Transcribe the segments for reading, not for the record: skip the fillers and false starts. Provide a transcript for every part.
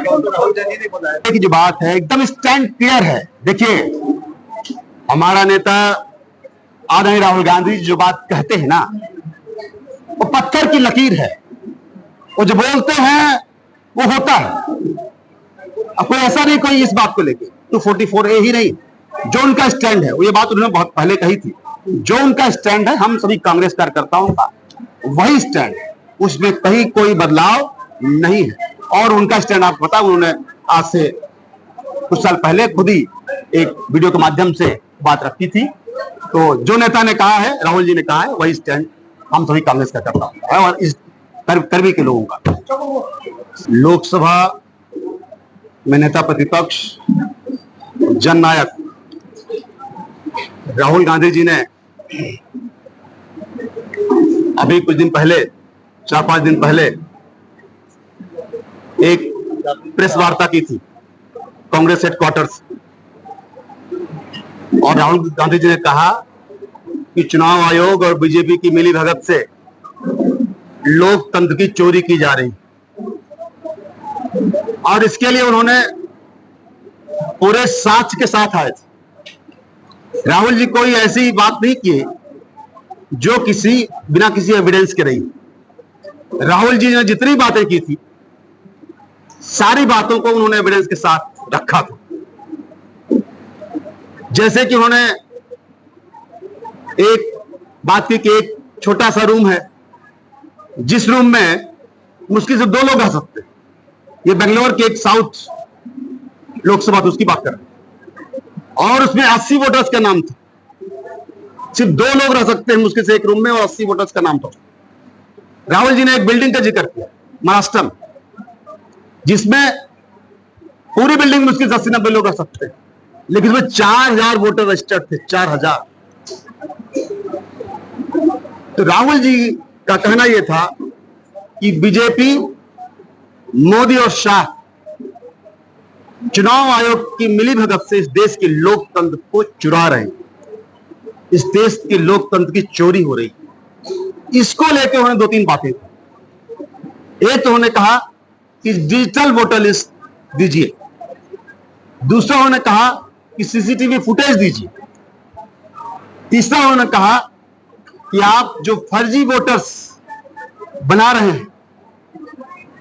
की जो बात है एकदम स्टैंड क्लियर है। देखिए, हमारा नेता आदरणीय राहुल गांधी जो बात कहते हैं ना, वो पत्थर की लकीर है। वो जो बोलते हैं वो होता है। अब कोई ऐसा नहीं कोई इस बात को लेके 244A ही नहीं, जो उनका स्टैंड है, वो ये बात उन्होंने बहुत पहले कही थी, जो उनका स्टैंड है हम सभी कांग्रेस कार्यकर्ताओं का वही स्टैंड है, उसमें कहीं कोई बदलाव नहीं है। और उनका स्टैंड आपको पता, उन्होंने आज से कुछ साल पहले खुद ही एक वीडियो के माध्यम से बात रखी थी। तो जो नेता ने कहा है, राहुल जी ने कहा है, वही स्टैंड हम सभी कांग्रेस का करता है और इस कर्मी के लोगों का। लोकसभा में नेता प्रतिपक्ष जननायक राहुल गांधी जी ने अभी कुछ दिन पहले, 4-5 दिन पहले एक प्रेस वार्ता की थी कांग्रेस हेडक्वार्टर्स, और राहुल गांधी जी ने कहा कि चुनाव आयोग और बीजेपी की मिलीभगत से लोकतंत्र की चोरी की जा रही, और इसके लिए उन्होंने पूरे साक्ष्य के साथ आए थे। राहुल जी कोई ऐसी बात नहीं की जो बिना किसी एविडेंस के रही। राहुल जी ने जितनी बातें की थी, सारी बातों को उन्होंने एविडेंस के साथ रखा था। जैसे कि उन्होंने एक बात की कि एक छोटा सा रूम है, जिस रूम में मुश्किल से 2 लोग रह सकते हैं। ये बेंगलोर के एक साउथ लोकसभा थी, उसकी बात कर रहे हैं, और उसमें 80 वोटर्स का नाम था। सिर्फ 2 लोग रह सकते हैं मुश्किल से एक रूम में, और 80 वोटर्स का नाम था। राहुल जी ने एक बिल्डिंग का जिक्र किया महाराष्ट्र में, जिसमें पूरी बिल्डिंग मुश्किल से 80-90 लोग रह सकते हैं, लेकिन उसमें 4000 वोटर रजिस्टर्ड थे, 4000। तो राहुल जी का कहना यह था कि बीजेपी, मोदी और शाह चुनाव आयोग की मिलीभगत से इस देश के लोकतंत्र को चुरा रहे हैं, इस देश के लोकतंत्र की चोरी हो रही है। इसको लेकर उन्होंने 2-3 बातें। एक तो उन्होंने कहा कि डिजिटल वोटर लिस्ट दीजिए, दूसरा उन्होंने कहा कि सीसीटीवी फुटेज दीजिए, तीसरा उन्होंने कहा कि आप जो फर्जी वोटर्स बना रहे हैं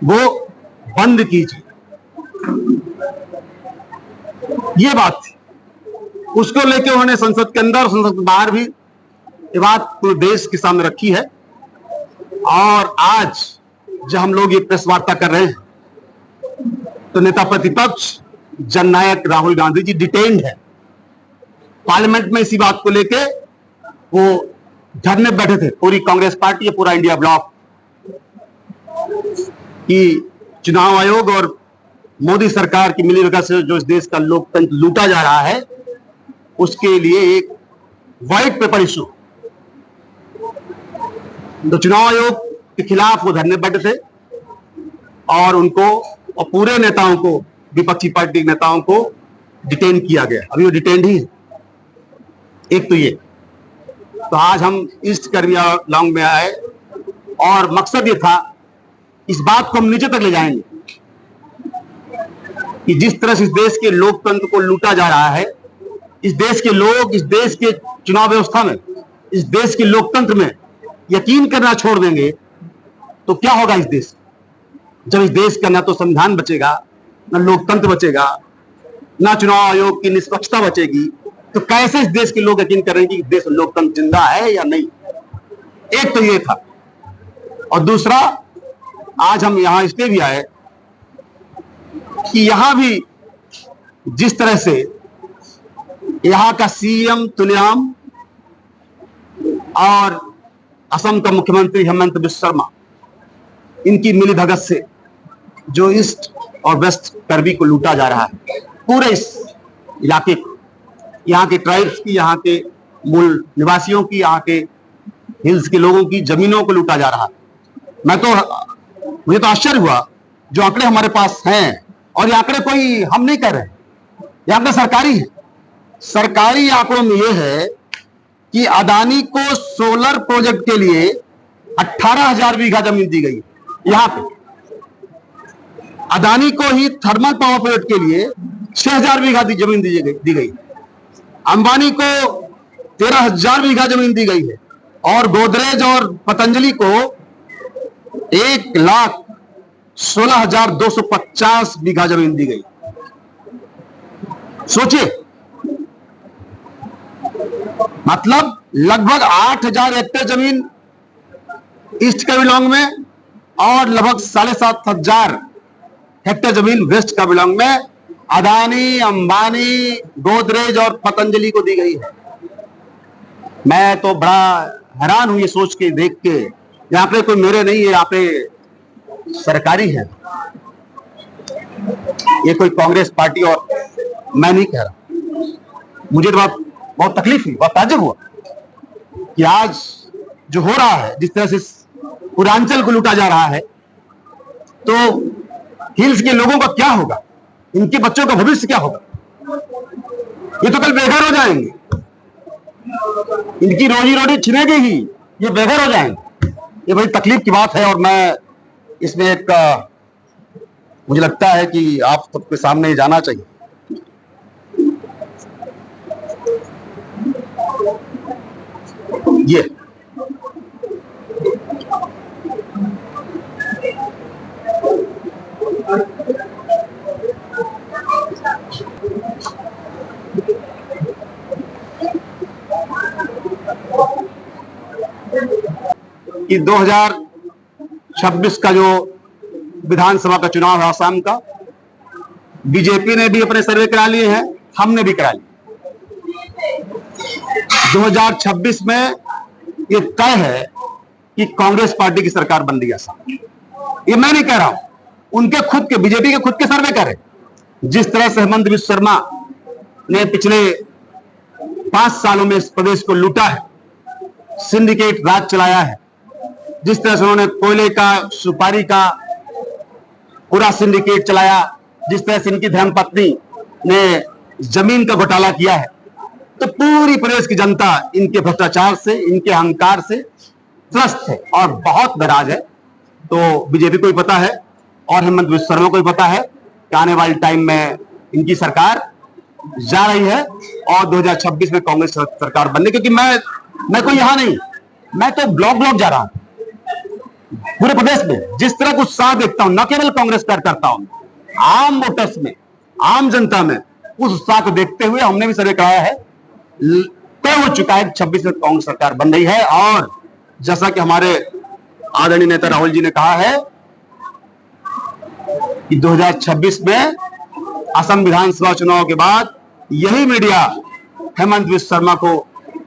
वो बंद कीजिए। ये बात थी। उसको लेकर उन्होंने संसद के अंदर और संसद के बाहर भी ये बात पूरे देश के सामने रखी है। और आज जब हम लोग ये प्रेस वार्ता कर रहे हैं, तो नेता प्रतिपक्ष जननायक राहुल गांधी जी डिटेन्ड है। पार्लियामेंट में इसी बात को लेके वो धरने बैठे थे, पूरी कांग्रेस पार्टी या पूरा इंडिया ब्लॉक, कि चुनाव आयोग और मोदी सरकार की मिलीभगत से जो इस देश का लोकतंत्र लूटा जा रहा है, उसके लिए एक व्हाइट पेपर इशू। तो चुनाव आयोग के खिलाफ वो धरने बैठे थे, और उनको और पूरे नेताओं को, विपक्षी पार्टी के नेताओं को डिटेन किया गया। अभी वो डिटेन्ड ही है। एक तो ये, तो आज हम ईस्ट कर्मिया लॉन्ग में आए, और मकसद ये था इस बात को हम नीचे तक ले जाएंगे कि जिस तरह से इस देश के लोकतंत्र को लूटा जा रहा है, इस देश के लोग इस देश के चुनाव व्यवस्था में, इस देश के लोकतंत्र में यकीन करना छोड़ देंगे तो क्या होगा इस देश? जब इस देश का ना तो संविधान बचेगा, ना लोकतंत्र बचेगा, ना चुनाव आयोग की निष्पक्षता बचेगी, तो कैसे इस देश के लोग यकीन करेंगे कि देश लोकतंत्र जिंदा है या नहीं? एक तो ये था। और दूसरा, आज हम यहां इसलिए भी आए कि यहां भी जिस तरह से यहां का सीएम तुलयाम और असम का मुख्यमंत्री हेमंत बिस्वा शर्मा, इनकी मिलीभगत से जो ईस्ट और वेस्ट कर्मी को लूटा जा रहा है, पूरे इस इलाके को, यहाँ के ट्राइब्स की, यहाँ के मूल निवासियों की, यहाँ के हिल्स के लोगों की जमीनों को लूटा जा रहा है। मुझे तो आश्चर्य हुआ जो आंकड़े हमारे पास हैं, और ये आंकड़े कोई हम नहीं कर रहे, ये आंकड़े सरकारी है। सरकारी आंकड़ों में यह है कि अदानी को सोलर प्रोजेक्ट के लिए 18,000 बीघा जमीन दी गई यहां पे। अदानी को ही थर्मल पावर प्लांट के लिए 6,000 बीघा जमीन दी गई। अंबानी को 13,000 बीघा जमीन दी गई है और गोदरेज और पतंजलि को 1,16,250 बीघा जमीन दी गई। सोचिए, मतलब लगभग 8,000 हेक्टेयर जमीन ईस्ट काबिलोंग में और लगभग 7,500 हेक्टेयर जमीन वेस्ट काबिलोंग में अदानी, अंबानी, गोदरेज और पतंजलि को दी गई है। मैं तो बड़ा हैरान हूं ये सोच के, देख के। यहाँ पे कोई मेरे नहीं है, यहाँ पे सरकारी है, ये कोई कांग्रेस पार्टी, और मैं नहीं कह रहा। मुझे तो बहुत तकलीफ हुई, बहुत ताज्जुब हुआ कि आज जो हो रहा है, जिस तरह से पूर्वांचल को लूटा जा रहा है, तो हिल्स के लोगों का क्या होगा, इनके बच्चों का भविष्य क्या होगा? ये तो कल बेघर हो जाएंगे, इनकी रोजी रोटी छिनेगी ही, ये बेघर हो जाएंगे। ये बड़ी तकलीफ की बात है और मैं इसमें एक मुझे लगता है कि आप सबके सामने जाना चाहिए। ये कि 2026 का जो विधानसभा का चुनाव है आसाम का, बीजेपी ने भी अपने सर्वे करा लिए हैं, हमने भी करा लिए। 2026 में ये तय है कि कांग्रेस पार्टी की सरकार बन रही है आसाम। ये मैं नहीं कह रहा हूं, उनके खुद के, बीजेपी के खुद के सर्वे करे। जिस तरह से हेमंत बिस्वा शर्मा ने पिछले 5 सालों में इस प्रदेश को लूटा है, सिंडिकेट राज चलाया है, जिस तरह से उन्होंने कोयले का, सुपारी का पूरा सिंडिकेट चलाया, जिस तरह से इनकी धर्मपत्नी ने जमीन का घोटाला किया है, तो पूरी प्रदेश की जनता इनके भ्रष्टाचार से, इनके अहंकार से त्रस्त है और बहुत नाराज है। तो बीजेपी को भी पता है और हेमंत बिस्वा शर्मा को भी पता है कि आने वाले टाइम में इनकी सरकार जा रही है और 2026 में कांग्रेस सरकार बनने। क्योंकि मैं कोई यहां नहीं, मैं तो ब्लॉक जा रहा हूं पूरे प्रदेश में। जिस तरह का उत्साह देखता हूं, न केवल कांग्रेस कार्यकर्ता हूं, आम वोटर्स में, आम जनता में उस उत्साह को देखते हुए हमने भी सर्वे कराया है, तय हो चुका है 26 में कांग्रेस सरकार बन रही है। और जैसा कि हमारे आदरणीय नेता राहुल जी ने कहा है कि 2026 में असम विधानसभा चुनाव के बाद यही मीडिया हेमंत बिस्वा शर्मा को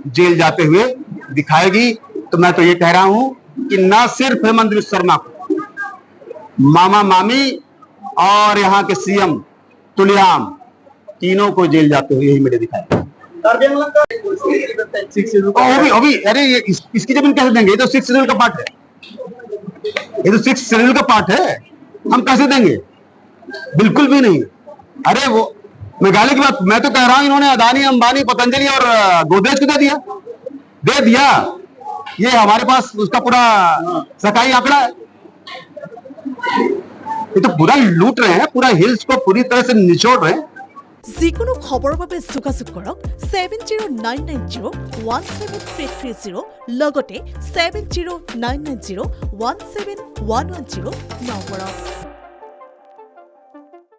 जेल जाते हुए दिखाएगी। तो मैं तो ये कह रहा हूं कि ना सिर्फ हेमंत बिस्वा शर्मा को, मामा मामी और यहाँ के सीएम तुलियाम, तीनों को जेल जाते हुए यही मीडिया दिखाएगा। अभी अरे ये इसकी जमीन कैसे देंगे? ये तो 6 शेड्यूल का पार्ट है, ये तो 6 शेड्यूल का पार्ट है, हम कैसे देंगे? बिल्कुल भी नहीं। अरे वो मेघालय की बात मैं तो कह रहा हूं, इन्होंने अदानी, अंबानी, पतंजलि और गोदरेज को दे दिया। ये हमारे पास उसका पूरा सरकारी आंकड़ा है। ये तो पूरा लूट रहे हैं, पूरा हिल्स को पूरी तरह से निचोड़ रहे हैं। যিকোনো খবৰৰ বাবে যোগাযোগ কৰক 7099017330 লগতে 7099017110 নম্বৰত।